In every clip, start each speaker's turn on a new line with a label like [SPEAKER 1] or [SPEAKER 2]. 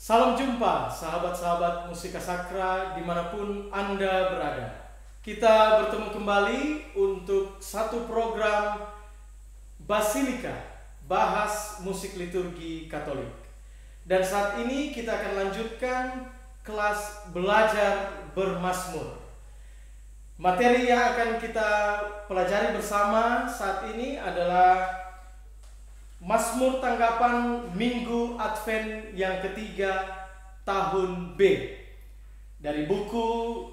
[SPEAKER 1] Salam jumpa sahabat-sahabat Musika Sakra dimanapun Anda berada. Kita bertemu kembali untuk satu program Basilika, bahas musik liturgi Katolik. Dan saat ini kita akan lanjutkan kelas belajar bermazmur. Materi yang akan kita pelajari bersama saat ini adalah Mazmur tanggapan Minggu Advent yang ketiga tahun B dari buku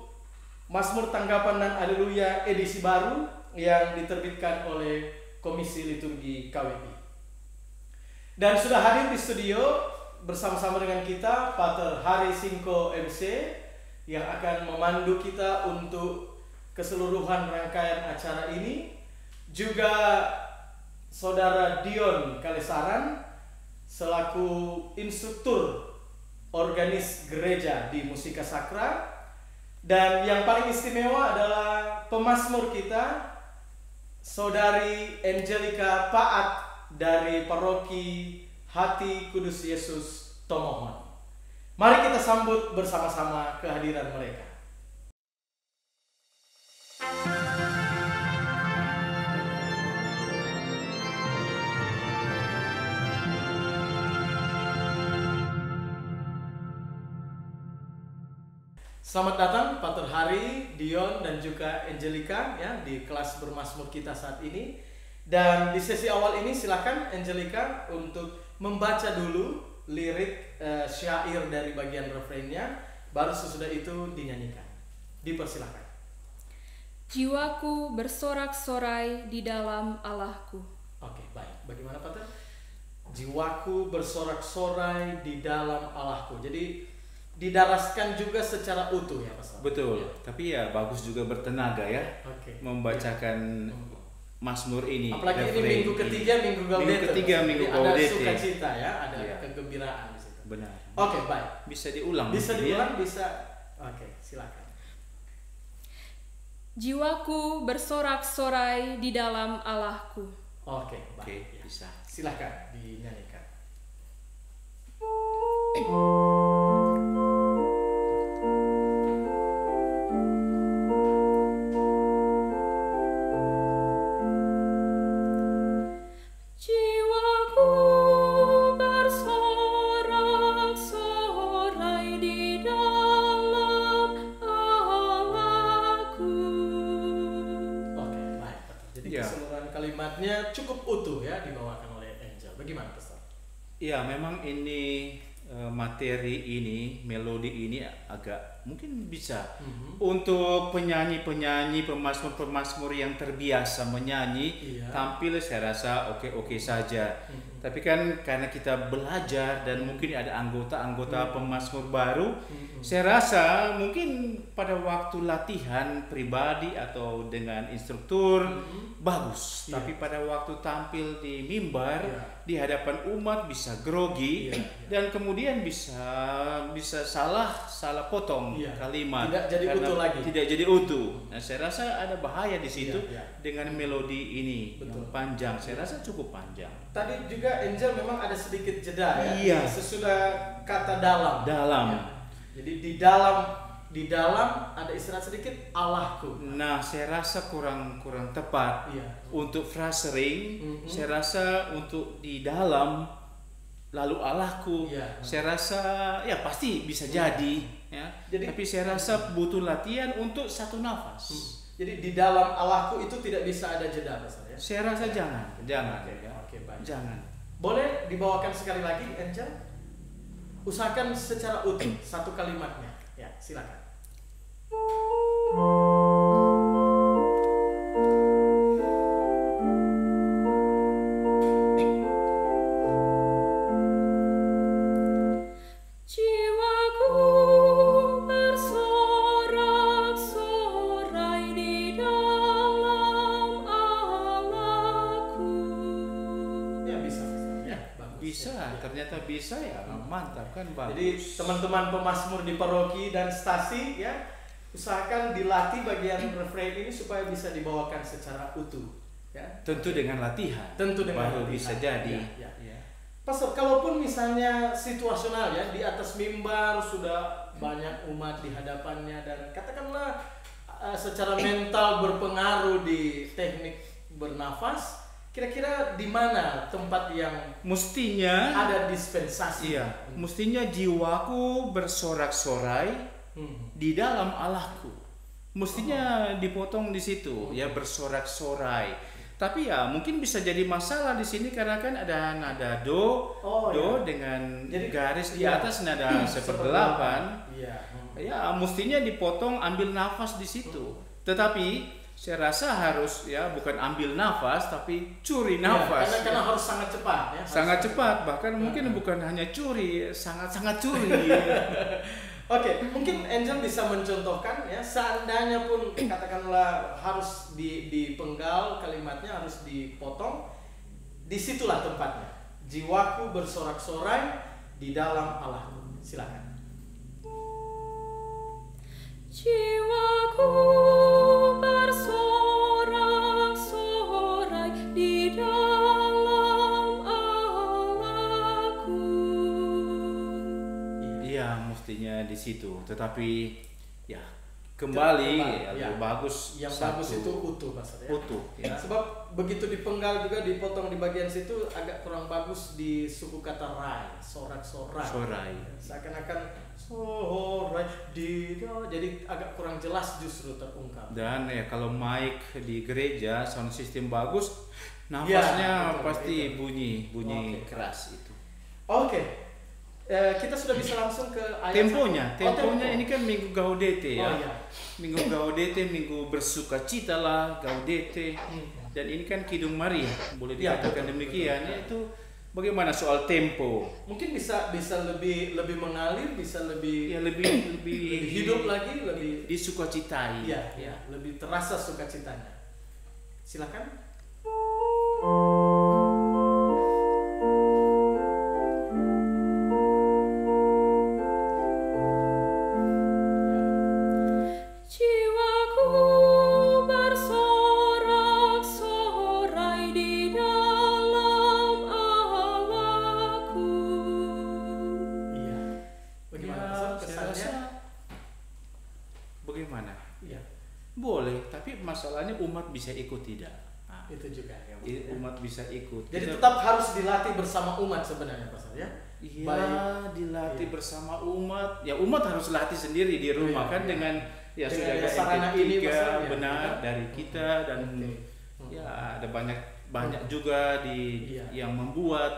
[SPEAKER 1] Mazmur Tanggapan dan Haleluya edisi baru yang diterbitkan oleh Komisi Liturgi KWI. Dan sudah hadir di studio bersama-sama dengan kita Pater Hari Singko MC yang akan memandu kita untuk keseluruhan rangkaian acara ini, juga Saudara Dion Kalesaran selaku instruktur organis gereja di Musika Sakra, dan yang paling istimewa adalah pemazmur kita Saudari Angelica Paat dari Paroki Hati Kudus Yesus Tomohon. Mari kita sambut bersama-sama kehadiran mereka. Selamat datang Pater Hari, Dion, dan juga Angelica ya di kelas bermazmur kita saat ini. Dan di sesi awal ini silakan Angelica untuk membaca dulu lirik syair dari bagian refrainnya, baru sesudah itu dinyanyikan. Dipersilakan.
[SPEAKER 2] Jiwaku bersorak-sorai di dalam Allahku.
[SPEAKER 1] Oke, baik. Bagaimana Pater? Jiwaku bersorak-sorai di dalam Allahku. Jadi didaraskan juga secara utuh ya Pastor?
[SPEAKER 3] Betul,
[SPEAKER 1] ya.
[SPEAKER 3] tapi ya bagus juga bertenaga ya, membacakan Mazmur ini.
[SPEAKER 1] Apalagi ini minggu ketiga, minggu Gaudete.
[SPEAKER 3] Minggu Gaudete.
[SPEAKER 1] Ada sukacita ya, ada kegembiraan di situ.
[SPEAKER 3] Benar.
[SPEAKER 1] Oke, baik.
[SPEAKER 3] Bisa diulang.
[SPEAKER 1] Bisa diulang, bisa. Oke, silakan.
[SPEAKER 2] Jiwaku bersorak-sorai di dalam Allahku.
[SPEAKER 1] Oke, baik.
[SPEAKER 3] Oke, bisa.
[SPEAKER 1] Silakan dinyanyikan. Kalimatnya cukup utuh ya dibawakan oleh Angel. Bagaimana Pastor?
[SPEAKER 3] Ya, memang ini materi ini, melodi ini agak mungkin bisa untuk penyanyi-penyanyi, pemazmur-pemazmur yang terbiasa menyanyi, tampil saya rasa oke-oke saja. Tapi kan karena kita belajar dan mungkin ada anggota-anggota pemazmur baru, saya rasa mungkin pada waktu latihan pribadi atau dengan instruktur bagus, tapi pada waktu tampil di mimbar di hadapan umat bisa grogi dan kemudian bisa salah potong kalimat,
[SPEAKER 1] tidak jadi utuh lagi.
[SPEAKER 3] Tidak jadi utuh. Nah, saya rasa ada bahaya di situ dengan melodi ini yang panjang. Saya rasa cukup panjang.
[SPEAKER 1] Tadi juga Angel memang ada sedikit jeda ya. Sesudah kata dalam. Ya. Jadi di dalam ada istirahat sedikit Allahku.
[SPEAKER 3] Nah, saya rasa kurang tepat untuk frasering. Saya rasa untuk di dalam lalu Allahku. Saya rasa ya pasti bisa jadi ya. Tapi saya rasa butuh latihan untuk satu nafas.
[SPEAKER 1] Jadi di dalam Allahku itu tidak bisa ada jeda Pastor ya.
[SPEAKER 3] Saya rasa jangan.
[SPEAKER 1] Oke, baik.
[SPEAKER 3] Jangan.
[SPEAKER 1] Boleh dibawakan sekali lagi Angel? Usahakan secara utuh satu kalimatnya. Ya, silakan.
[SPEAKER 3] Ternyata bisa ya, mantap kan, bagus.
[SPEAKER 1] Jadi teman-teman pemazmur di paroki dan stasi ya, usahakan dilatih bagian refrain ini supaya bisa dibawakan secara utuh ya.
[SPEAKER 3] Tentu dengan latihan.
[SPEAKER 1] Tentu dengan
[SPEAKER 3] baru
[SPEAKER 1] latihan.
[SPEAKER 3] Bisa jadi.
[SPEAKER 1] Ya. Pastor, kalaupun misalnya situasional ya, di atas mimbar sudah banyak umat di hadapannya dan katakanlah secara mental berpengaruh di teknik bernafas, kira-kira di mana tempat yang
[SPEAKER 3] Mestinya
[SPEAKER 1] ada dispensasi?
[SPEAKER 3] iya, mestinya jiwaku bersorak-sorai di dalam Allahku. Mestinya dipotong di situ, ya bersorak-sorai. Tapi ya mungkin bisa jadi masalah di sini karena kan ada nada do, dengan
[SPEAKER 1] Jadi,
[SPEAKER 3] garis di
[SPEAKER 1] iya.
[SPEAKER 3] atas nada seperdelapan.
[SPEAKER 1] Iya.
[SPEAKER 3] Ya mestinya dipotong, ambil nafas di situ. Tetapi saya rasa harus ya bukan ambil nafas tapi curi nafas.
[SPEAKER 1] Karena harus sangat cepat ya.
[SPEAKER 3] Sangat cepat, bahkan mungkin bukan hanya curi, sangat-sangat curi.
[SPEAKER 1] Oke, mungkin Angel bisa mencontohkan ya, seandainya pun katakanlah harus dipenggal kalimatnya, harus dipotong, disitulah tempatnya. Jiwaku bersorak-sorai di dalam Allahku. Silakan.
[SPEAKER 2] Jiwaku bersorak-sorai di dalam Allahku.
[SPEAKER 3] Iya, mestinya di situ. Tetapi ya kembali ya,
[SPEAKER 1] ya.
[SPEAKER 3] lebih bagus.
[SPEAKER 1] Yang
[SPEAKER 3] satu
[SPEAKER 1] bagus itu utuh, Pastor ya.
[SPEAKER 3] utuh. Ya.
[SPEAKER 1] Sebab begitu dipenggal juga dipotong di bagian situ agak kurang bagus di suku kata rai, sorak-sorai.
[SPEAKER 3] Sorai.
[SPEAKER 1] Seakan-akan sorai jadi agak kurang jelas justru terungkap.
[SPEAKER 3] Dan ya kalau mic di gereja sound system bagus,
[SPEAKER 1] Ya,
[SPEAKER 3] nafasnya
[SPEAKER 1] betul,
[SPEAKER 3] pasti
[SPEAKER 1] itu.
[SPEAKER 3] bunyi
[SPEAKER 1] Oke.
[SPEAKER 3] keras itu.
[SPEAKER 1] Oke. Kita sudah bisa langsung ke ayat
[SPEAKER 3] Temponya
[SPEAKER 1] tempo.
[SPEAKER 3] ini kan minggu Gaudete ya.
[SPEAKER 1] Oh, iya.
[SPEAKER 3] Minggu Gaudete, minggu bersukacita lah, Gaudete. Dan ini kan Kidung Maria, boleh
[SPEAKER 1] Ya,
[SPEAKER 3] dikatakan
[SPEAKER 1] betul,
[SPEAKER 3] demikian.
[SPEAKER 1] betul.
[SPEAKER 3] Itu bagaimana soal tempo?
[SPEAKER 1] Mungkin bisa lebih mengalir, bisa lebih
[SPEAKER 3] Ya lebih
[SPEAKER 1] lebih hidup lagi, lebih
[SPEAKER 3] disukacitai.
[SPEAKER 1] ya, lebih terasa sukacitanya. Silakan.
[SPEAKER 2] Jiwaku bersorak-sorai di dalam Allahku.
[SPEAKER 1] Iya. Bagaimana
[SPEAKER 3] Ya,
[SPEAKER 1] Pastor,
[SPEAKER 3] saya
[SPEAKER 1] kesannya?
[SPEAKER 3] rasa bagaimana?
[SPEAKER 1] Iya,
[SPEAKER 3] Boleh, tapi masalahnya umat bisa ikut tidak? Nah,
[SPEAKER 1] itu juga ya. Pastor, ya.
[SPEAKER 3] umat bisa ikut.
[SPEAKER 1] Jadi
[SPEAKER 3] Kita-
[SPEAKER 1] tetap harus dilatih bersama umat sebenarnya, Pastor ya.
[SPEAKER 3] Iya,
[SPEAKER 1] Baik.
[SPEAKER 3] dilatih
[SPEAKER 1] Iya.
[SPEAKER 3] bersama umat. Ya umat harus latih sendiri di rumah
[SPEAKER 1] Iya,
[SPEAKER 3] kan
[SPEAKER 1] iya.
[SPEAKER 3] dengan ya
[SPEAKER 1] Dengan
[SPEAKER 3] sudah ada
[SPEAKER 1] sarana ini,
[SPEAKER 3] MP3
[SPEAKER 1] Pastor, ya.
[SPEAKER 3] benar
[SPEAKER 1] Kita-
[SPEAKER 3] dari kita dan
[SPEAKER 1] Oke.
[SPEAKER 3] ya ada banyak juga
[SPEAKER 1] Iya.
[SPEAKER 3] yang membuat.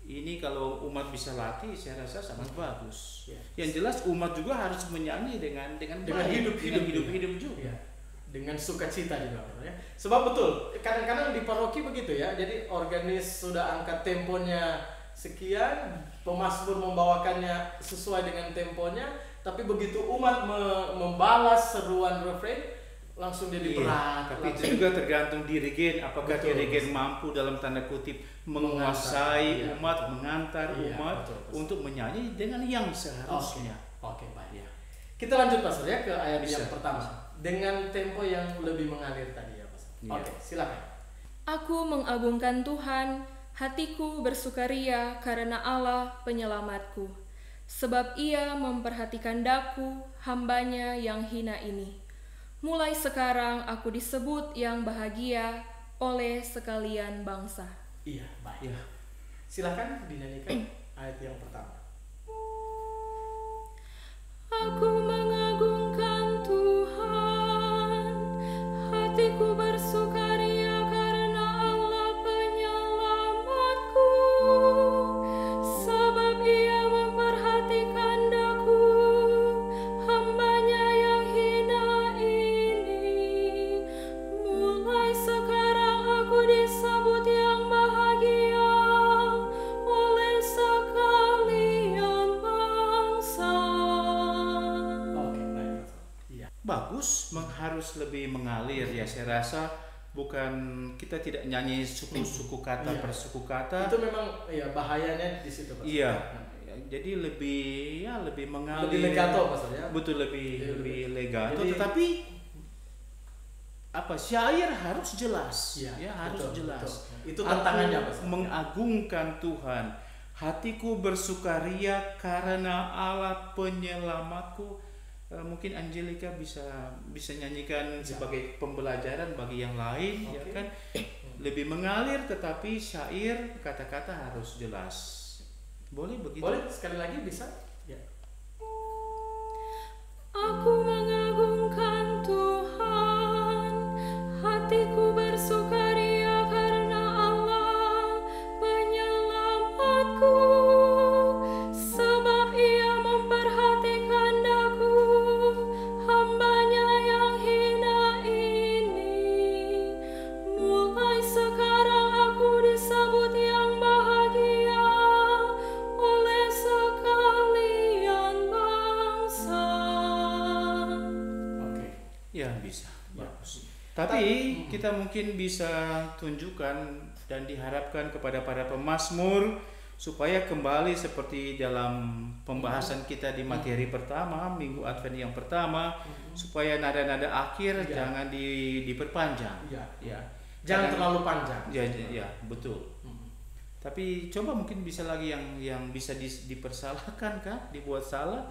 [SPEAKER 3] Ini kalau umat bisa latih, saya rasa sangat bagus.
[SPEAKER 1] Iya.
[SPEAKER 3] Yang jelas umat juga harus menyanyi dengan baik, hidup juga.
[SPEAKER 1] Iya. Dengan sukacita juga, Pastor, ya. Sebab betul, kadang-kadang di paroki begitu ya. Jadi organis sudah angkat temponya sekian, pemasmur membawakannya sesuai dengan temponya, tapi begitu umat membalas seruan refrain, langsung jadi
[SPEAKER 3] Iya,
[SPEAKER 1] berat.
[SPEAKER 3] tapi
[SPEAKER 1] langsung-
[SPEAKER 3] itu juga tergantung dirigen, apakah
[SPEAKER 1] Betul,
[SPEAKER 3] dirigen mampu dalam tanda kutip menguasai
[SPEAKER 1] Mengantar, iya.
[SPEAKER 3] umat, mengantar
[SPEAKER 1] Iya,
[SPEAKER 3] umat
[SPEAKER 1] betul, betul.
[SPEAKER 3] untuk menyanyi dengan yang seharusnya.
[SPEAKER 1] Oke, baik.
[SPEAKER 3] Ya.
[SPEAKER 1] Kita lanjut, Pastor ya, ke ayat
[SPEAKER 3] Bisa,
[SPEAKER 1] yang pertama dengan tempo yang lebih mengalir tadi ya, Pastor.
[SPEAKER 3] Iya.
[SPEAKER 1] Oke, silakan.
[SPEAKER 2] Aku mengagungkan Tuhan, hatiku bersukaria karena Allah penyelamatku. Sebab ia memperhatikan daku, hambanya yang hina ini. Mulai sekarang aku disebut yang bahagia oleh sekalian bangsa.
[SPEAKER 1] Iya, baik.
[SPEAKER 3] Ya.
[SPEAKER 1] Silakan dinyanyikan ayat yang pertama.
[SPEAKER 2] Aku mengagungkan Tuhan, hatiku bersukaria karena Allah penyelamatku. Sebab ia memperhatikan daku, hambanya yang hina ini. Mulai sekarang aku disebut yang bahagia oleh sekalian bangsa.
[SPEAKER 1] Oke, baik, Pastor. Iya.
[SPEAKER 3] Bagus, harus lebih mengalir ya. Saya rasa bukan kita tidak nyanyi suku-suku kata
[SPEAKER 1] Iya.
[SPEAKER 3] per suku kata.
[SPEAKER 1] Itu memang ya bahayanya di situ, Pastor.
[SPEAKER 3] Iya. Ya, jadi lebih mengalir.
[SPEAKER 1] Lebih legato, Pastor ya.
[SPEAKER 3] Betul, lebih legato.
[SPEAKER 1] Jadi-
[SPEAKER 3] Tetapi syair harus jelas,
[SPEAKER 1] Iya,
[SPEAKER 3] ya harus
[SPEAKER 1] betul,
[SPEAKER 3] jelas.
[SPEAKER 1] betul. Itu tantangannya,
[SPEAKER 3] Aku
[SPEAKER 1] Pastor.
[SPEAKER 3] mengagungkan Tuhan, hatiku bersukaria karena Allah penyelamatku. Mungkin Angelica bisa nyanyikan sebagai pembelajaran bagi yang lain, ya
[SPEAKER 1] Oke.
[SPEAKER 3] kan? Lebih mengalir, tetapi syair kata-kata harus jelas. Boleh begitu?
[SPEAKER 1] Boleh sekali lagi bisa? Ya.
[SPEAKER 2] Aku mengagungkan Tuhan, hatiku bersukaria karena Allah penyelamatku, sebab Ia memperhatikan daku, hambanya yang hina ini. Mulai sekarang aku disebut yang bahagia oleh sekalian bangsa.
[SPEAKER 1] Oke.
[SPEAKER 3] Ya bisa,
[SPEAKER 1] Ya.
[SPEAKER 3] bagus. Tapi kita mungkin bisa tunjukkan dan diharapkan kepada para pemazmur supaya kembali seperti dalam pembahasan kita di materi pertama, Minggu Advent yang pertama, supaya nada-nada akhir
[SPEAKER 1] Ya.
[SPEAKER 3] jangan diperpanjang.
[SPEAKER 1] Ya.
[SPEAKER 3] Ya.
[SPEAKER 1] Jangan terlalu panjang.
[SPEAKER 3] Ya, betul. Tapi coba mungkin bisa lagi yang bisa dipersalahkan kah, dibuat salah.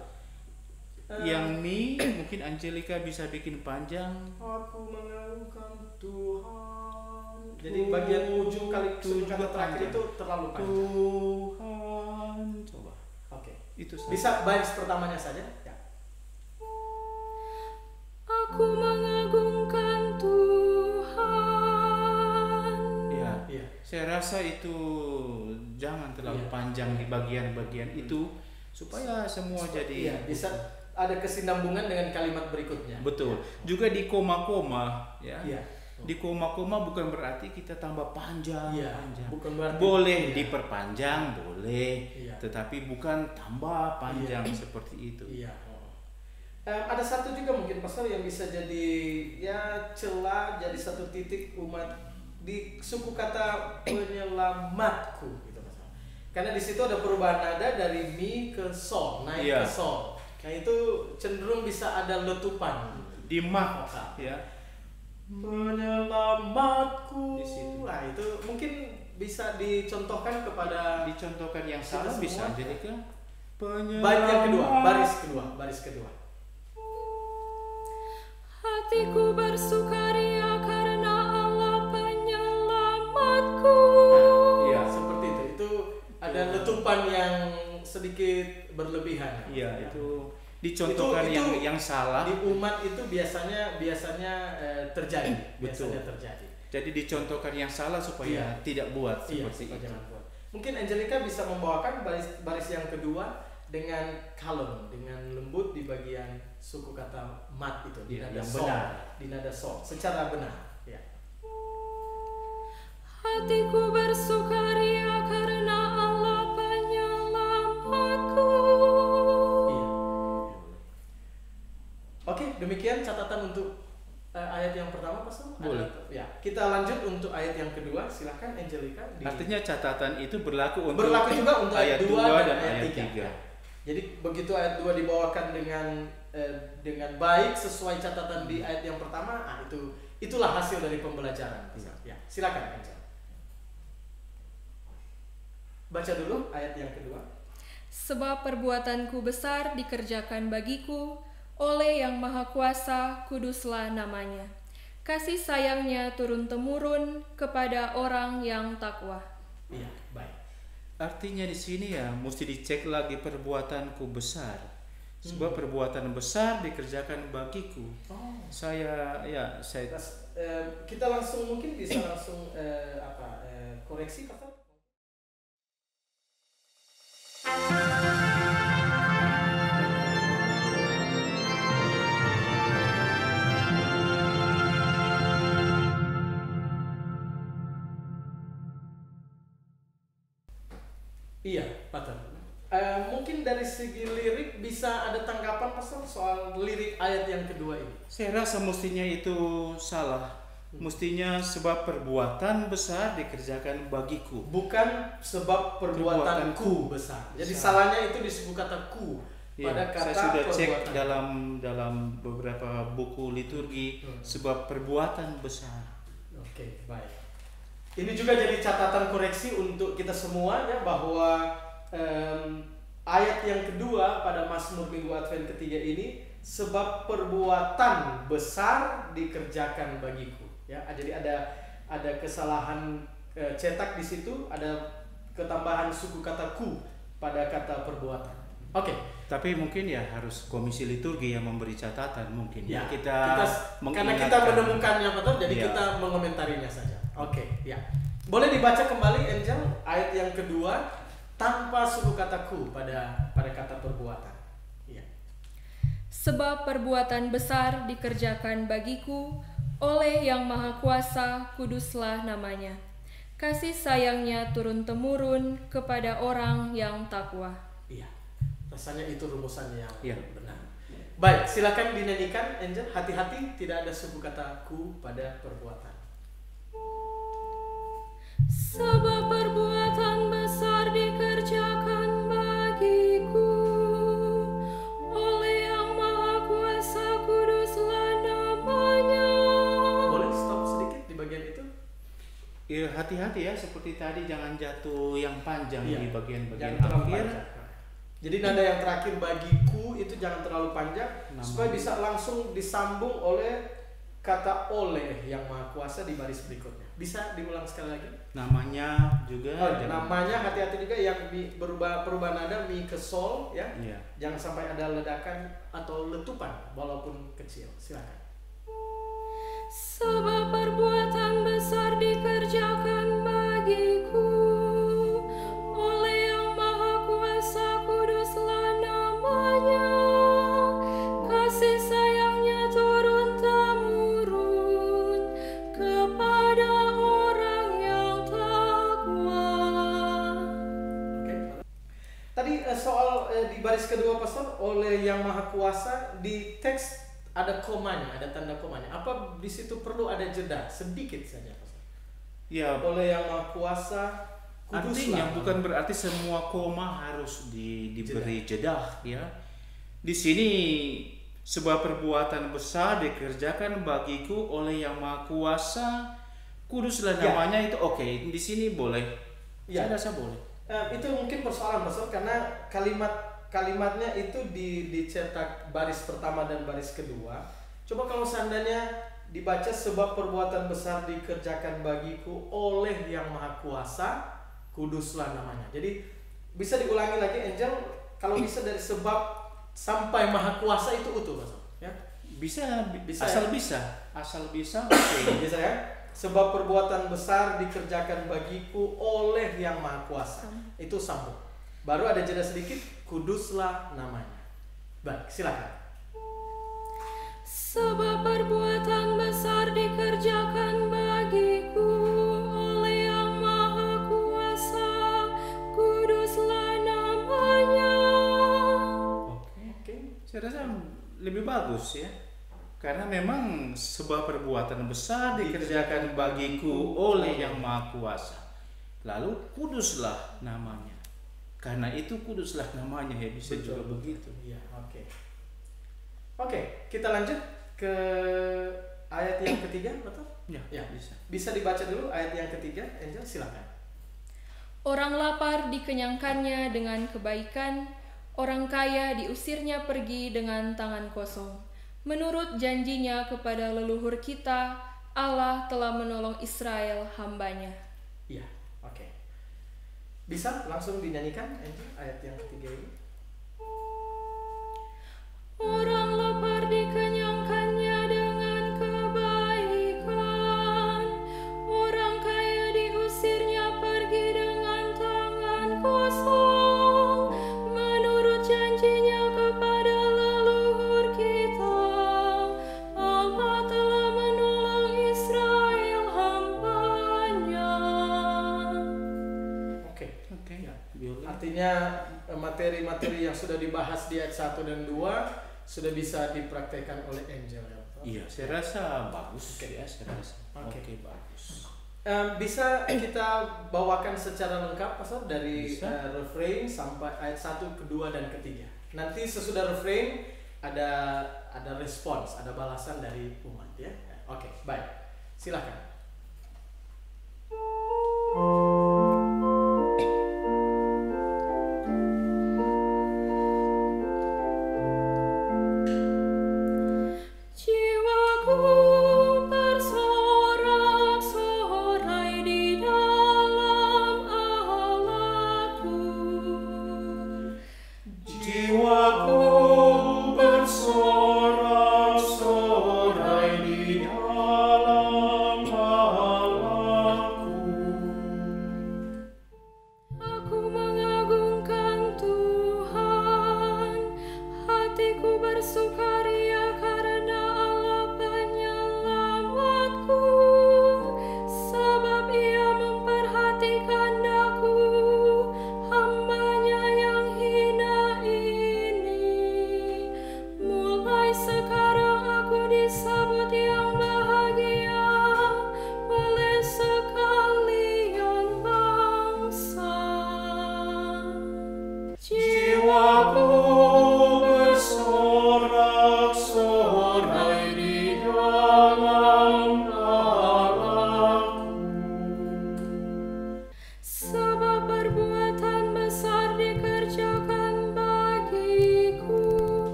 [SPEAKER 3] Yang mi mungkin Angelica bisa bikin panjang.
[SPEAKER 1] Aku mengagungkan Tuhan. Jadi bagian ujung kali kata terakhir itu terlalu panjang.
[SPEAKER 3] Tuhan, coba.
[SPEAKER 1] Oke.
[SPEAKER 3] Itu saja.
[SPEAKER 1] Bisa baris pertamanya saja? Ya.
[SPEAKER 2] Aku mengagungkan Tuhan.
[SPEAKER 3] Ya.
[SPEAKER 1] Iya.
[SPEAKER 3] Saya rasa itu jangan terlalu
[SPEAKER 1] Iya.
[SPEAKER 3] panjang di bagian-bagian itu supaya semua jadi
[SPEAKER 1] Iya, bisa ada kesinambungan dengan kalimat berikutnya.
[SPEAKER 3] betul. Juga di koma-koma, ya.
[SPEAKER 1] Iya.
[SPEAKER 3] Di koma-koma bukan berarti kita tambah panjang,
[SPEAKER 1] Iya.
[SPEAKER 3] panjang.
[SPEAKER 1] Bukan berarti
[SPEAKER 3] Boleh
[SPEAKER 1] iya.
[SPEAKER 3] diperpanjang, boleh.
[SPEAKER 1] Iya.
[SPEAKER 3] Tetapi bukan tambah panjang
[SPEAKER 1] Iya.
[SPEAKER 3] seperti itu.
[SPEAKER 1] Iya. Ada satu juga mungkin pastor yang bisa jadi ya celah, jadi satu titik umat di suku kata penyelamatku gitu pastor. Karena di situ ada perubahan nada dari mi ke sol, naik
[SPEAKER 3] Iya.
[SPEAKER 1] ke sol. Nah itu cenderung bisa ada letupan
[SPEAKER 3] Di mah,
[SPEAKER 1] vokal.
[SPEAKER 3] ya.
[SPEAKER 1] Penyelamatku.
[SPEAKER 3] Di situ.
[SPEAKER 1] Nah itu mungkin bisa dicontohkan kepada
[SPEAKER 3] Dicontohkan yang
[SPEAKER 1] Kita
[SPEAKER 3] salah bisa
[SPEAKER 1] semua.
[SPEAKER 3] Angelica.
[SPEAKER 1] bait yang kedua, baris kedua.
[SPEAKER 2] Hatiku bersukaria karena Allah penyelamatku.
[SPEAKER 3] Iya.
[SPEAKER 1] Seperti itu. Itu ada letupan yang sedikit berlebihan.
[SPEAKER 3] Iya,
[SPEAKER 1] Ya.
[SPEAKER 3] itu dicontohkan
[SPEAKER 1] Itu-
[SPEAKER 3] yang salah.
[SPEAKER 1] Di umat itu biasanya terjadi.
[SPEAKER 3] Betul.
[SPEAKER 1] Biasanya terjadi.
[SPEAKER 3] Jadi dicontohkan yang salah supaya
[SPEAKER 1] Iya.
[SPEAKER 3] tidak buat
[SPEAKER 1] Iya,
[SPEAKER 3] seperti
[SPEAKER 1] supaya
[SPEAKER 3] itu.
[SPEAKER 1] jangan buat. Mungkin Angelica bisa membawakan baris yang kedua dengan kalem, dengan lembut di bagian suku kata mat itu, di
[SPEAKER 3] Iya,
[SPEAKER 1] nada
[SPEAKER 3] yang
[SPEAKER 1] sol,
[SPEAKER 3] benar.
[SPEAKER 1] di nada sol, secara benar. Ya.
[SPEAKER 2] Hatiku bersukaria karena Allah penyelamatku.
[SPEAKER 1] Iya. Oke, demikian catatan untuk ayat yang pertama, Pastor.
[SPEAKER 3] Boleh.
[SPEAKER 1] Ya, kita lanjut untuk ayat yang kedua. Silakan Angelica.
[SPEAKER 3] Artinya catatan itu berlaku untuk
[SPEAKER 1] berlaku juga untuk
[SPEAKER 3] ayat 2 dan ayat 3.
[SPEAKER 1] 3. Jadi begitu ayat 2 dibawakan dengan baik sesuai catatan di ayat yang pertama, itulah hasil dari pembelajaran. Ya, silakan Angel. Baca dulu ayat yang kedua.
[SPEAKER 2] Sebab perbuatanku besar dikerjakan bagiku, oleh Yang Maha Kuasa, kuduslah namanya. Kasih sayangnya turun-temurun kepada orang yang takwa.
[SPEAKER 1] Iya, baik.
[SPEAKER 3] Artinya di sini ya mesti dicek lagi perbuatanku besar. Sebab perbuatan besar dikerjakan bagiku.
[SPEAKER 1] Oh.
[SPEAKER 3] Saya
[SPEAKER 1] Kita langsung mungkin bisa langsung koreksi Pastor. Iya, Pastor. Mungkin dari segi lirik bisa ada tanggapan Pastor soal lirik ayat yang kedua ini.
[SPEAKER 3] Saya rasa mestinya itu salah. Mestinya sebab perbuatan besar dikerjakan bagiku.
[SPEAKER 1] Bukan sebab perbuatanku besar. Jadi salahnya itu di suku kata ku. pada kata
[SPEAKER 3] saya sudah cek
[SPEAKER 1] perbuatan.
[SPEAKER 3] dalam beberapa buku liturgi sebuah perbuatan besar.
[SPEAKER 1] Oke, baik. Ini juga jadi catatan koreksi untuk kita semua ya, bahwa ayat yang kedua pada Mazmur Minggu Advent ketiga ini, sebab perbuatan besar dikerjakan bagiku. Ya, jadi ada kesalahan cetak di situ, ada ketambahan suku kata ku pada kata perbuatan. Oke.
[SPEAKER 3] Tapi mungkin ya harus komisi liturgi yang memberi catatan mungkin
[SPEAKER 1] Ya,
[SPEAKER 3] kita
[SPEAKER 1] karena kita menemukannya betul, jadi kita mengomentarinya saja. Oke, ya. Boleh dibaca kembali Angel ayat yang kedua tanpa suku kata ku pada kata perbuatan. Ya.
[SPEAKER 2] Sebab perbuatan besar dikerjakan bagiku oleh Yang Maha Kuasa, kuduslah namanya. Kasih sayangnya turun-temurun kepada orang yang takwa.
[SPEAKER 1] Iya. Rasanya itu rumusannya yang
[SPEAKER 3] Ya.
[SPEAKER 1] benar. Baik, silakan dinyanyikan Angel. Hati-hati tidak ada suku kata ku pada perbuatan.
[SPEAKER 2] Sebab perbuatan besar dikerjakan bagiku oleh Yang Maha Kuasa, kuduslah namanya.
[SPEAKER 1] Boleh stop sedikit di bagian itu?
[SPEAKER 3] Ya, hati-hati ya, seperti tadi jangan jatuh yang panjang
[SPEAKER 1] Iya.
[SPEAKER 3] di bagian-bagian
[SPEAKER 1] Jangan terlalu
[SPEAKER 3] akhir.
[SPEAKER 1] panjang. Jadi nada yang terakhir bagiku itu jangan terlalu panjang supaya bisa langsung disambung oleh kata oleh Yang Maha Kuasa di baris berikutnya. Bisa diulang sekali lagi?
[SPEAKER 3] Namanya juga.
[SPEAKER 1] Namanya hati-hati juga yang berubah nada mi ke sol ya.
[SPEAKER 3] Iya.
[SPEAKER 1] Jangan sampai ada ledakan atau letupan walaupun kecil. Silakan.
[SPEAKER 2] Sebab perbuatan besar dikerjakan bagiku oleh Yang Maha Kuasa, kuduslah namanya. Kasih sayangnya turun-temurun kepada orang yang takwa.
[SPEAKER 1] Oke. Tadi soal di baris kedua pastor oleh Yang Maha Kuasa, di teks ada komanya, ada tanda komanya. Apa di situ perlu ada jeda sedikit saja pastor?
[SPEAKER 3] Ya,
[SPEAKER 1] Oleh Yang Maha Kuasa,
[SPEAKER 3] artinya
[SPEAKER 1] kuduslah.
[SPEAKER 3] bukan berarti semua koma harus diberi jeda ya. Di sini sebuah perbuatan besar dikerjakan bagiku oleh Yang Maha Kuasa, kuduslah
[SPEAKER 1] Ya.
[SPEAKER 3] namanya itu oke. Di sini boleh.
[SPEAKER 1] Ya.
[SPEAKER 3] Saya rasa boleh.
[SPEAKER 1] Itu mungkin persoalan pastor karena kalimatnya itu dicetak baris pertama dan baris kedua. Coba kalau seandainya dibaca sebab perbuatan besar dikerjakan bagiku oleh Yang Maha Kuasa, kuduslah namanya. Jadi bisa diulangi lagi Angel, kalau bisa dari sebab sampai Maha Kuasa itu utuh pastor ya.
[SPEAKER 3] Bisa,
[SPEAKER 1] Bisa,
[SPEAKER 3] asal
[SPEAKER 1] ya?
[SPEAKER 3] bisa, asal bisa. Oke.
[SPEAKER 1] Bisa ya? Sebab perbuatan besar dikerjakan bagiku oleh Yang Maha Kuasa. Itu sambung. Baru ada jeda sedikit, kuduslah namanya. Baik, silakan.
[SPEAKER 2] Sebab perbuatan besar dikerjakan bagiku oleh Yang Maha Kuasa, kuduslah namanya.
[SPEAKER 3] Oke. Saya rasa lebih bagus ya. Karena memang sebuah perbuatan besar dikerjakan bagiku oleh Yang Maha Kuasa. Lalu kuduslah namanya. Karena itu kuduslah namanya ya, bisa juga begitu.
[SPEAKER 1] Iya, oke. Oke, kita lanjut ke ayat yang ketiga, betul?
[SPEAKER 3] Ya, bisa.
[SPEAKER 1] Bisa dibaca dulu ayat yang ketiga, Angel, silakan.
[SPEAKER 2] Orang lapar dikenyangkannya dengan kebaikan, orang kaya diusirnya pergi dengan tangan kosong. Menurut janjinya kepada leluhur kita, Allah telah menolong Israel hambanya.
[SPEAKER 1] Iya, oke. Bisa langsung dinyanyikan Angel, ayat yang ketiga ini?
[SPEAKER 2] Orang lapar dikenyangkannya dengan kebaikan, orang kaya diusirnya pergi dengan tangan kosong. Menurut janjinya kepada leluhur kita, Allah telah menolong Israel hambanya.
[SPEAKER 1] Oke.
[SPEAKER 3] Oke.
[SPEAKER 1] Ya.
[SPEAKER 3] Boleh.
[SPEAKER 1] Artinya materi-materi yang sudah dibahas di ayat 1 dan 2 sudah bisa dipraktekkan oleh Angel ya.
[SPEAKER 3] Iya, saya rasa bagus.
[SPEAKER 1] Oke.
[SPEAKER 3] Ya, saya rasa.
[SPEAKER 1] Oke.
[SPEAKER 3] Oke, bagus.
[SPEAKER 1] Bisa kita bawakan secara lengkap Pastor dari
[SPEAKER 3] Bisa.
[SPEAKER 1] refrain sampai ayat 1, kedua dan ketiga. Nanti sesudah refrain ada respons, ada balasan dari umat ya. Oke, baik. Silakan.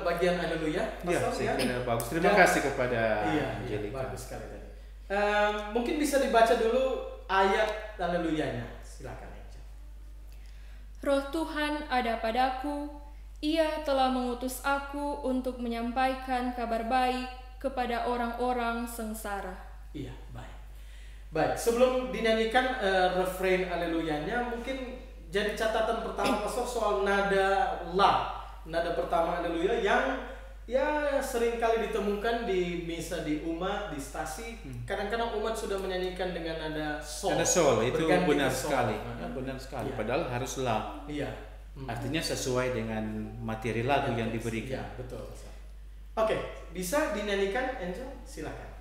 [SPEAKER 1] Bagian haleluya,
[SPEAKER 3] ya, saya kira bagus. Terima kasih kepada
[SPEAKER 1] Angelika. Bagus sekali tadi. Mungkin bisa dibaca dulu ayat haleluyanya. Silakan Angel.
[SPEAKER 2] Roh Tuhan ada padaku, Ia telah mengutus aku untuk menyampaikan kabar baik kepada orang-orang sengsara.
[SPEAKER 1] Iya, baik. Baik, sebelum dinyanyikan refrain haleluyanya, mungkin jadi catatan pertama Pastor soal nada la. Nada pertama haleluya yang ya sering kali ditemukan di misa di umat, di stasi. Kadang-kadang umat sudah menyanyikan dengan nada sol.
[SPEAKER 3] Nada sol itu benar sekali. Benar sekali.
[SPEAKER 1] Ya.
[SPEAKER 3] Padahal harus la.
[SPEAKER 1] Iya.
[SPEAKER 3] Artinya sesuai dengan materi lagu yang diberikan.
[SPEAKER 1] Iya, betul. Oke, bisa dinyanyikan Angel? Silakan.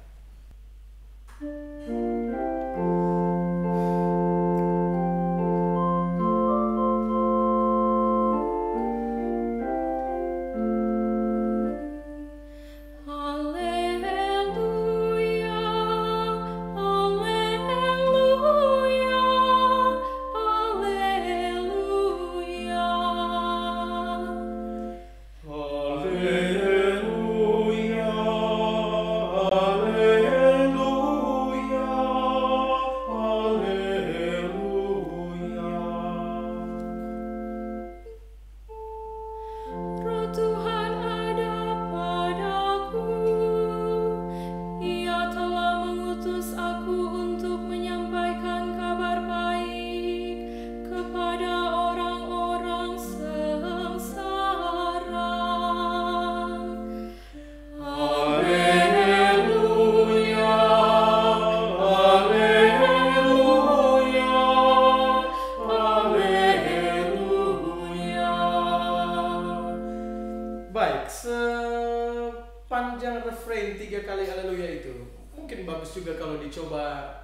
[SPEAKER 1] Juga kalau dicoba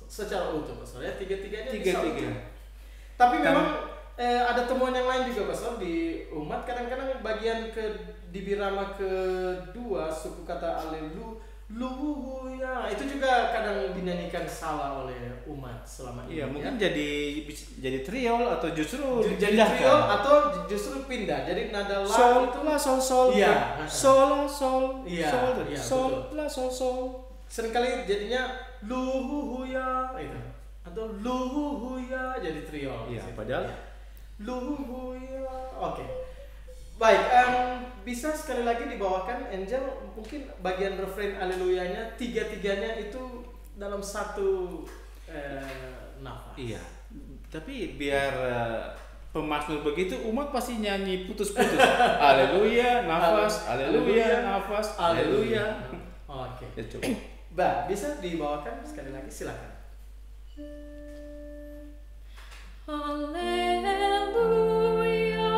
[SPEAKER 1] secara utuh, Pastor ya, tiga-tiganya bisa utuh. Tapi memang ada temuan yang lain juga Pastor di umat. Kadang-kadang bagian di birama kedua suku kata Haleluya itu juga kadang dinyanyikan salah oleh umat selama ini.
[SPEAKER 3] Iya, mungkin jadi triol atau justru
[SPEAKER 1] jadi triol atau justru pindah. Jadi nada la
[SPEAKER 3] sol
[SPEAKER 1] itu
[SPEAKER 3] la sol sol.
[SPEAKER 1] Iya.
[SPEAKER 3] Sol sol.
[SPEAKER 1] Iya,
[SPEAKER 3] Sol
[SPEAKER 1] iya,
[SPEAKER 3] sol
[SPEAKER 1] betul.
[SPEAKER 3] la sol sol.
[SPEAKER 1] Seringkali jadinya luhuya itu atau luhuya jadi triol.
[SPEAKER 3] Iya,
[SPEAKER 1] Gitu.
[SPEAKER 3] padahal
[SPEAKER 1] luhuya. Oke. Baik, bisa sekali lagi dibawakan Angel mungkin bagian refrain Aleluyanya tiga-tiganya itu dalam satu nafas.
[SPEAKER 3] iya. Tapi biar pemazmur begitu umat pasti nyanyi putus-putus. Haleluya, nafas, haleluya, nafas, haleluya.
[SPEAKER 1] Oke.
[SPEAKER 3] Ya coba.
[SPEAKER 1] Bisa dibawakan sekali lagi, silakan.
[SPEAKER 2] Haleluya, haleluya,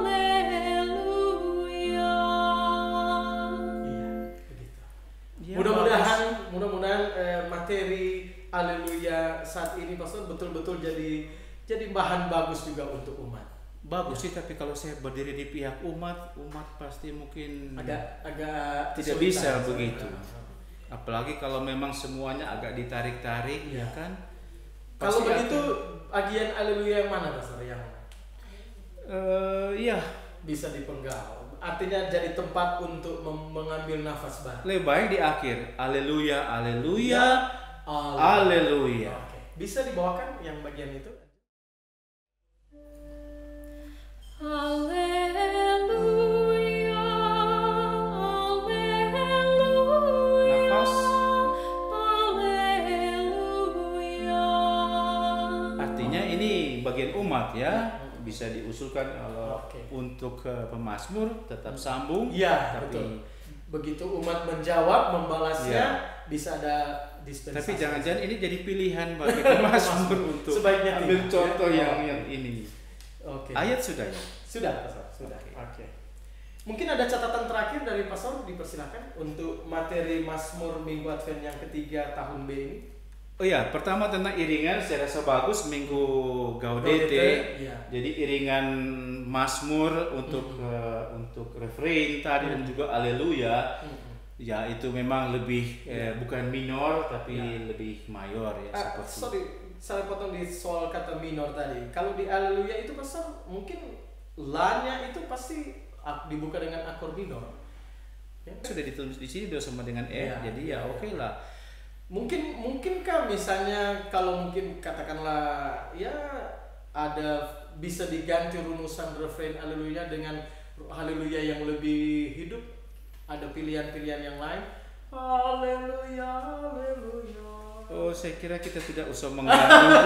[SPEAKER 2] haleluya.
[SPEAKER 1] Iya, begitu. Mudah-mudahan materi Haleluya saat ini Pastor betul-betul jadi bahan bagus juga untuk umat.
[SPEAKER 3] Bagus sih, tapi kalau saya berdiri di pihak umat pasti mungkin
[SPEAKER 1] Agak
[SPEAKER 3] tidak
[SPEAKER 1] kesulitan,
[SPEAKER 3] bisa
[SPEAKER 1] Pastor.
[SPEAKER 3] begitu. Apalagi kalau memang semuanya agak ditarik-tarik,
[SPEAKER 1] Iya.
[SPEAKER 3] ya kan?
[SPEAKER 1] Kalau
[SPEAKER 3] Pasti
[SPEAKER 1] begitu bagian Haleluya yang mana Pastor yang
[SPEAKER 3] iya,
[SPEAKER 1] bisa dipenggal? Artinya jadi tempat untuk mengambil nafas baru.
[SPEAKER 3] lebih baik di akhir. Haleluya, haleluya,
[SPEAKER 1] Haleluya.
[SPEAKER 3] haleluya.
[SPEAKER 1] Oke. Bisa dibawakan yang bagian itu?
[SPEAKER 2] Haleluya, haleluya,
[SPEAKER 3] Nafas.
[SPEAKER 2] haleluya.
[SPEAKER 3] Artinya ini bagian umat ya, bisa diusulkan kalau
[SPEAKER 1] Oke.
[SPEAKER 3] untuk pemazmur tetap sambung.
[SPEAKER 1] Iya,
[SPEAKER 3] tapi
[SPEAKER 1] betul. Begitu umat menjawab, membalasnya,
[SPEAKER 3] Iya.
[SPEAKER 1] bisa ada dispensasi.
[SPEAKER 3] tapi jangan-jangan ini jadi pilihan bagi pemazmur untuk
[SPEAKER 1] Sebaiknya
[SPEAKER 3] ambil
[SPEAKER 1] tidak,
[SPEAKER 3] contoh
[SPEAKER 1] ya.
[SPEAKER 3] yang ini.
[SPEAKER 1] Oke.
[SPEAKER 3] Ayat sudah ya.
[SPEAKER 1] Sudah, Pastor. Sudah.
[SPEAKER 3] Oke.
[SPEAKER 1] Oke. Mungkin ada catatan terakhir dari Pastor, dipersilakan untuk materi Mazmur Minggu Advent yang ketiga tahun B ini.
[SPEAKER 3] Oh ya, pertama tentang iringan saya rasa bagus minggu Gaudete.
[SPEAKER 1] Iya.
[SPEAKER 3] Jadi iringan Mazmur untuk refrain tadi dan juga Haleluya. Ya itu memang lebih bukan minor tapi lebih mayor ya seperti.
[SPEAKER 1] Sorry, saya potong di soal kata minor tadi. Kalau di Haleluya itu Pastor mungkin la-nya itu pasti dibuka dengan akor minor. Ya.
[SPEAKER 3] Sudah ditulis di sini sama dengan F,
[SPEAKER 1] Iya,
[SPEAKER 3] jadi
[SPEAKER 1] iya,
[SPEAKER 3] ya oke lah.
[SPEAKER 1] Mungkinkah misalnya kalau mungkin katakanlah ya ada bisa diganti rumusan refrain Haleluya dengan Haleluya yang lebih hidup, ada pilihan-pilihan yang lain. Haleluya, haleluya.
[SPEAKER 3] Oh, saya kira kita tidak usah mengganggu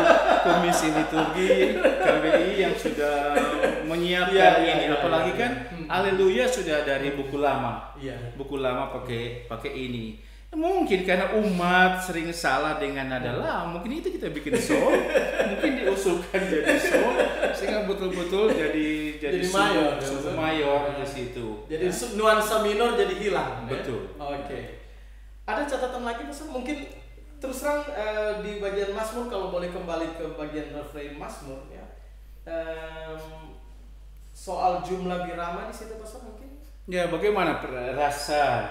[SPEAKER 3] komisi liturgi KBI yang sudah menyiapkan ini, apalagi kan Haleluya sudah dari buku lama.
[SPEAKER 1] Iya.
[SPEAKER 3] Buku lama pakai ini. Mungkin karena umat sering salah dengan nada la, mungkin itu kita bikin sol, mungkin diusulkan jadi sol, sehingga betul-betul jadi
[SPEAKER 1] mayor,
[SPEAKER 3] suku mayor di situ.
[SPEAKER 1] Jadi nuansa minor jadi hilang.
[SPEAKER 3] Betul.
[SPEAKER 1] Ya? Oke. Ada catatan lagi Pastor? Mungkin terus terang di bagian Mazmur, kalau boleh kembali ke bagian refrain Mazmur ya. Soal jumlah birama di situ Pastor mungkin?
[SPEAKER 3] Ya, bagaimana rasa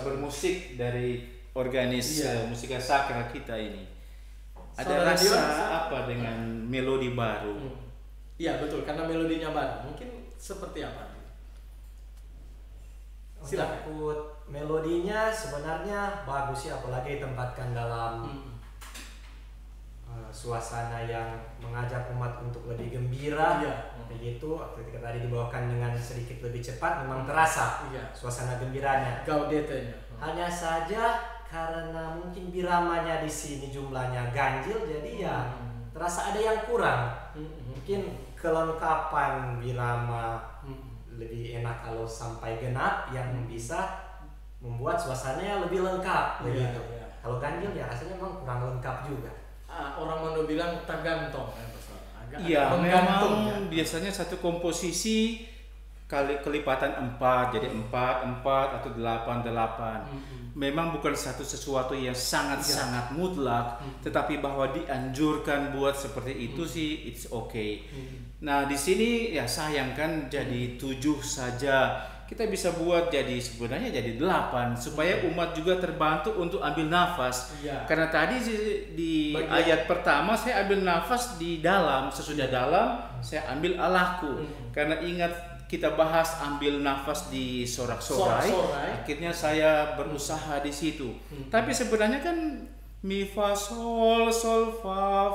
[SPEAKER 3] bermusik dari organis musika sakra kita ini? Ada
[SPEAKER 1] Saudara
[SPEAKER 3] rasa
[SPEAKER 1] Dion,
[SPEAKER 3] apa dengan melodi baru?
[SPEAKER 1] Iya betul, karena melodinya baru. Mungkin seperti apa? Silakan.
[SPEAKER 4] Untuk melodinya sebenarnya bagus ya, apalagi ditempatkan dalam suasana yang mengajak umat untuk lebih gembira.
[SPEAKER 1] Iya.
[SPEAKER 4] Begitu, ketika tadi dibawakan dengan sedikit lebih cepat memang terasa
[SPEAKER 1] Iya.
[SPEAKER 4] suasana gembiranya.
[SPEAKER 1] Gaudete-nya.
[SPEAKER 4] Hanya saja karena mungkin biramanya di sini jumlahnya ganjil, jadi ya terasa ada yang kurang. Mungkin kelengkapan birama lebih enak kalau sampai genap yang bisa membuat suasananya lebih lengkap begitu.
[SPEAKER 1] Iya.
[SPEAKER 4] Kalau ganjil ya rasanya memang kurang lengkap juga.
[SPEAKER 1] Orang Mando bilang tergantung ya Pastor. Agak
[SPEAKER 3] Iya,
[SPEAKER 1] menggantung,
[SPEAKER 3] memang
[SPEAKER 1] ya.
[SPEAKER 3] biasanya satu komposisi kelipatan 4 jadi 4 atau 8. Memang bukan sesuatu yang sangat mutlak, tetapi bahwa dianjurkan buat seperti itu sih it's okay. Nah, di sini ya sayangkan jadi 7 saja. Kita bisa buat sebenarnya jadi 8 supaya umat juga terbantu untuk ambil nafas. Karena tadi di ayat pertama saya ambil nafas di dalam, sesudah dalam saya ambil Allahku. Karena ingat kita bahas ambil nafas di sorak-sorai, akhirnya saya berusaha di situ. Tapi sebenarnya kan mi fa sol fa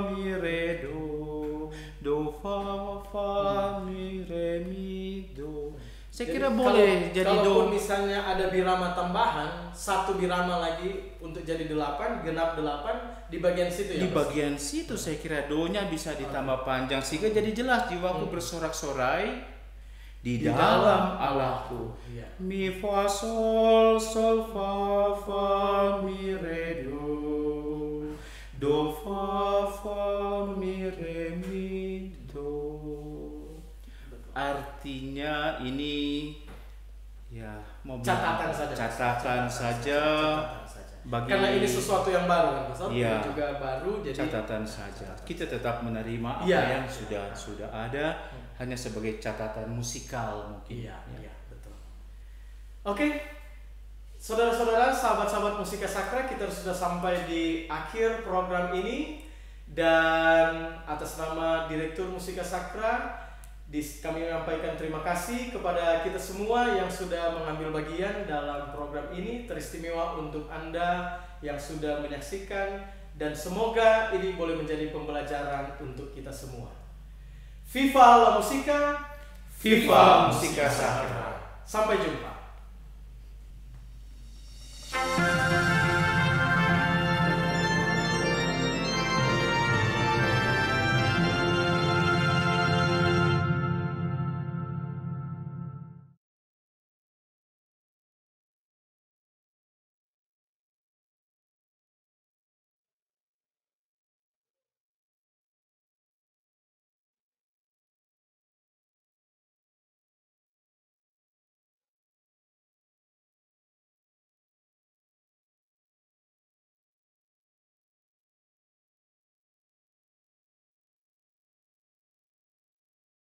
[SPEAKER 3] mi re do fa mi re mi do. Saya kira boleh jadi
[SPEAKER 1] kalaupun
[SPEAKER 3] do.
[SPEAKER 1] misalnya ada birama tambahan, 1 birama lagi untuk jadi 8, genap 8 di bagian situ ya.
[SPEAKER 3] Di bagian situ saya kira do-nya bisa ditambah panjang sehingga jadi jelas jiwaku bersorak-sorai di dalam Allahku. Mi fa sol fa mi re do fa mi re mi do. Artinya ini ya mau catatan saja. Bagi,
[SPEAKER 1] karena ini sesuatu yang baru kan Pastor,
[SPEAKER 3] iya,
[SPEAKER 1] juga baru jadi
[SPEAKER 3] catatan saja. Kita tetap menerima apa yang sudah ada, hanya sebagai catatan musikal mungkin.
[SPEAKER 1] Iya, betul. Oke. Saudara-saudara, sahabat-sahabat Musika Sakra, kita sudah sampai di akhir program ini, dan atas nama Direktur Musika Sakra kami menyampaikan terima kasih kepada kita semua yang sudah mengambil bagian dalam program ini. Teristimewa untuk Anda yang sudah menyaksikan, dan semoga ini boleh menjadi pembelajaran untuk kita semua. Viva la Musica,
[SPEAKER 3] Viva Musika Sakra.
[SPEAKER 1] Sampai jumpa.